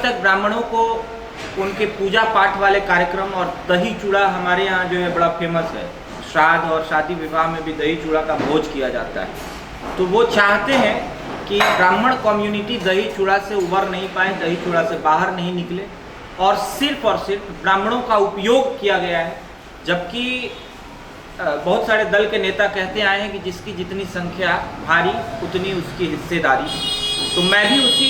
तक ब्राह्मणों को उनके पूजा पाठ वाले कार्यक्रम और दही चूड़ा हमारे यहाँ जो है बड़ा फेमस है। श्राद्ध और शादी विवाह में भी दही चूड़ा का भोज किया जाता है। तो वो चाहते हैं कि ब्राह्मण कम्युनिटी दही चूड़ा से उबर नहीं पाए, दही चूड़ा से बाहर नहीं निकले, और सिर्फ ब्राह्मणों का उपयोग किया गया है। जबकि बहुत सारे दल के नेता कहते आए हैं कि जिसकी जितनी संख्या भारी उतनी उसकी हिस्सेदारी। तो मैं भी उसी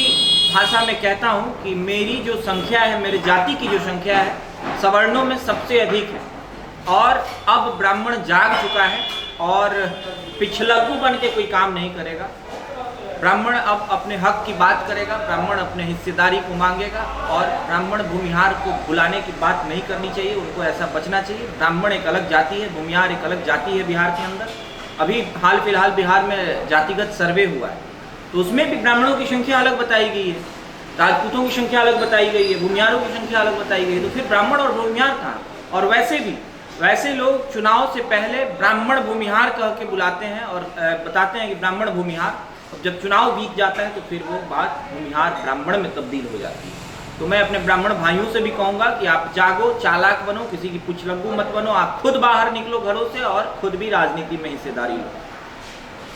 भाषा में कहता हूं कि मेरी जो संख्या है, मेरे जाति की जो संख्या है, सवर्णों में सबसे अधिक है। और अब ब्राह्मण जाग चुका है और पिछलग्गू बन के कोई काम नहीं करेगा। ब्राह्मण अब अपने हक की बात करेगा, ब्राह्मण अपने हिस्सेदारी को मांगेगा, और ब्राह्मण भूमिहार को भुलाने की बात नहीं करनी चाहिए, उनको ऐसा बचना चाहिए। ब्राह्मण एक अलग जाति है, भूमिहार एक अलग जाति है बिहार के अंदर। अभी हाल फिलहाल बिहार में जातिगत सर्वे हुआ है, तो उसमें भी ब्राह्मणों की संख्या अलग बताई गई है, राजपूतों की संख्या अलग बताई गई है, भूमिहारों की संख्या अलग बताई गई है। तो फिर ब्राह्मण और भूमिहार कहाँ? और वैसे लोग चुनाव से पहले ब्राह्मण भूमिहार कह के बुलाते हैं और बताते हैं कि ब्राह्मण भूमिहार। जब चुनाव बीत जाता है तो फिर वो बात भूमिहार ब्राह्मण में तब्दील हो जाती है। तो मैं अपने ब्राह्मण भाइयों से भी कहूँगा कि आप जागो, चालाक बनो, किसी की पुछलग्गू मत बनो, आप खुद बाहर निकलो घरों से और खुद भी राजनीति में हिस्सेदारी लो।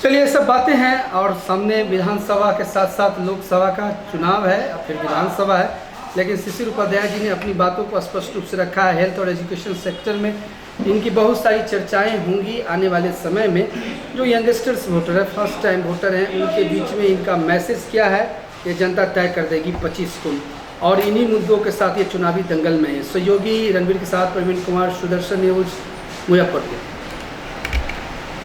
चलिए, ये सब बातें हैं, और सामने विधानसभा के साथ साथ लोकसभा का चुनाव है और फिर विधानसभा है। लेकिन शिशिर उपाध्याय जी ने अपनी बातों को स्पष्ट रूप से रखा है। हेल्थ और एजुकेशन सेक्टर में इनकी बहुत सारी चर्चाएं होंगी आने वाले समय में। जो यंगस्टर्स वोटर है, फर्स्ट टाइम वोटर हैं, उनके बीच में इनका मैसेज क्या है, ये जनता तय कर देगी 25 को। और इन्हीं मुद्दों के साथ ये चुनावी दंगल में है। सहयोगी रणवीर के साथ प्रवीण कुमार, सुदर्शन न्यूज, मुजफ्फरपुर।